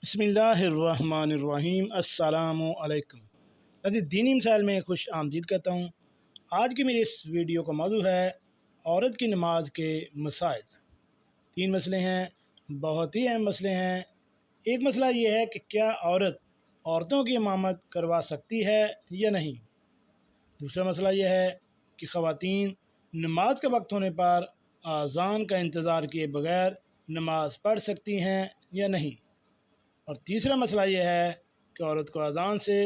بسم اللہ الرحمن الرحیم۔ السلام علیکم۔ دینی مسائل میں خوش آمدید کہتا ہوں۔ آج کی میری اس ویڈیو کا موضوع ہے عورت کی نماز کے مسائل۔ 3 مسئلے ہیں، بہت ہی اہم مسئلے ہیں۔ ایک مسئلہ یہ ہے کہ کیا عورتوں کی امامت کروا سکتی ہے یا نہیں۔ دوسرا مسئلہ یہ ہے کہ خواتین نماز کا وقت ہونے پر اذان کا انتظار کیے بغیر نماز پڑھ سکتی ہیں یا نہیں۔ اور تیسرا مسئلہ یہ ہے کہ عورت کو اذان سے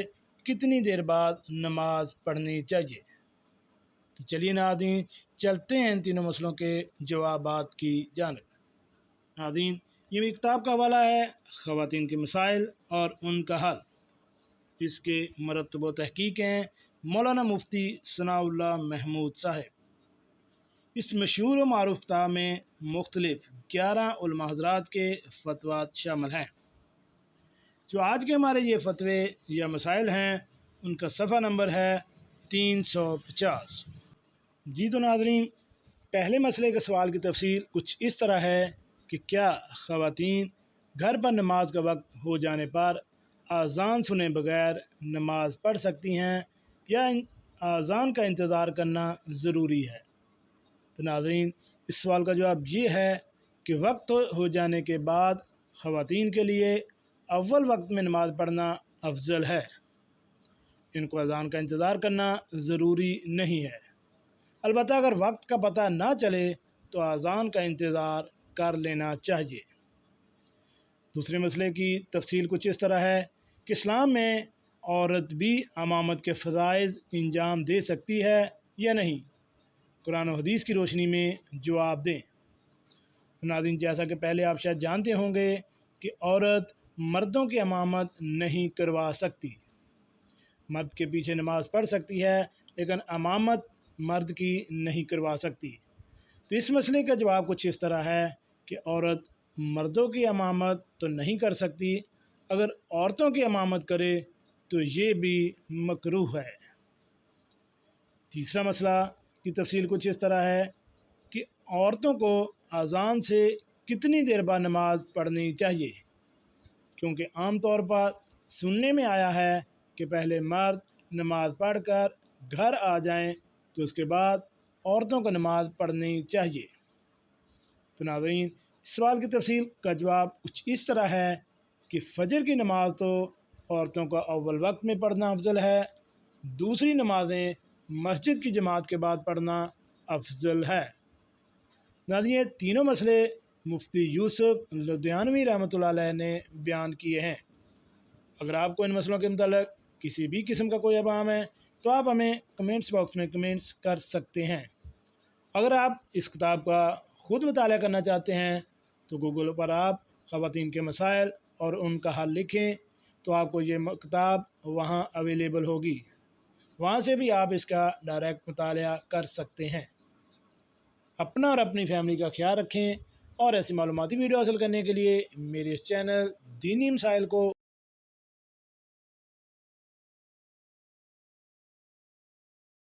کتنی دیر بعد نماز پڑھنی چاہیے۔ تو چلیے ناظرین، چلتے ہیں ان تینوں مسئلوں کے جوابات کی جانب۔ ناظرین، یہ میری کتاب کا حوالہ ہے خواتین کے مسائل اور ان کا حل۔ اس کے مرتب و تحقیق ہیں مولانا مفتی ثناء اللہ محمود صاحب۔ اس مشہور و معروف کتاب میں مختلف 11 علماء حضرات کے فتویٰ شامل ہیں۔ جو آج کے ہمارے یہ فتوے یا مسائل ہیں ان کا صفحہ نمبر ہے 350۔ جی تو ناظرین، پہلے مسئلے کے سوال کی تفصیل کچھ اس طرح ہے کہ کیا خواتین گھر پر نماز کا وقت ہو جانے پر اذان سنے بغیر نماز پڑھ سکتی ہیں یا اذان کا انتظار کرنا ضروری ہے؟ تو ناظرین، اس سوال کا جواب یہ ہے کہ وقت ہو جانے کے بعد خواتین کے لیے اول وقت میں نماز پڑھنا افضل ہے۔ ان کو اذان کا انتظار کرنا ضروری نہیں ہے۔ البتہ اگر وقت کا پتہ نہ چلے تو اذان کا انتظار کر لینا چاہیے۔ دوسرے مسئلے کی تفصیل کچھ اس طرح ہے کہ اسلام میں عورت بھی امامت کے فرائض انجام دے سکتی ہے یا نہیں۔ قرآن و حدیث کی روشنی میں جواب دیں۔ ناظرین، جیسا کہ پہلے آپ شاید جانتے ہوں گے کہ عورت مردوں کی امامت نہیں کروا سکتی۔ مرد کے پیچھے نماز پڑھ سکتی ہے لیکن امامت مرد کی نہیں کروا سکتی۔ تو اس مسئلے کا جواب کچھ اس طرح ہے کہ عورت مردوں کی امامت تو نہیں کر سکتی، اگر عورتوں کی امامت کرے تو یہ بھی مکروہ ہے۔ تیسرا مسئلہ کی تفصیل کچھ اس طرح ہے کہ عورتوں کو اذان سے کتنی دیر بعد نماز پڑھنی چاہیے، کیونکہ عام طور پر سننے میں آیا ہے کہ پہلے مرد نماز پڑھ کر گھر آ جائیں تو اس کے بعد عورتوں کو نماز پڑھنی چاہیے۔ تو ناظرین، اس سوال کی تفصیل کا جواب کچھ اس طرح ہے کہ فجر کی نماز تو عورتوں کو اول وقت میں پڑھنا افضل ہے، دوسری نمازیں مسجد کی جماعت کے بعد پڑھنا افضل ہے۔ ناظرین، یہ تینوں مسئلے مفتی یوسف لدھیانوی رحمۃ اللہ علیہ نے بیان کیے ہیں۔ اگر آپ کو ان مسئلوں کے متعلق کسی بھی قسم کا کوئی ابہام ہے تو آپ ہمیں کمنٹس باکس میں کمنٹس کر سکتے ہیں۔ اگر آپ اس کتاب کا خود مطالعہ کرنا چاہتے ہیں تو گوگل پر آپ خواتین کے مسائل اور ان کا حل لکھیں تو آپ کو یہ کتاب وہاں اویلیبل ہوگی، وہاں سے بھی آپ اس کا ڈائریکٹ مطالعہ کر سکتے ہیں۔ اپنا اور اپنی فیملی کا خیال رکھیں، اور ایسی معلوماتی ویڈیو حاصل کرنے کے لیے میرے اس چینل دینی مسائل کو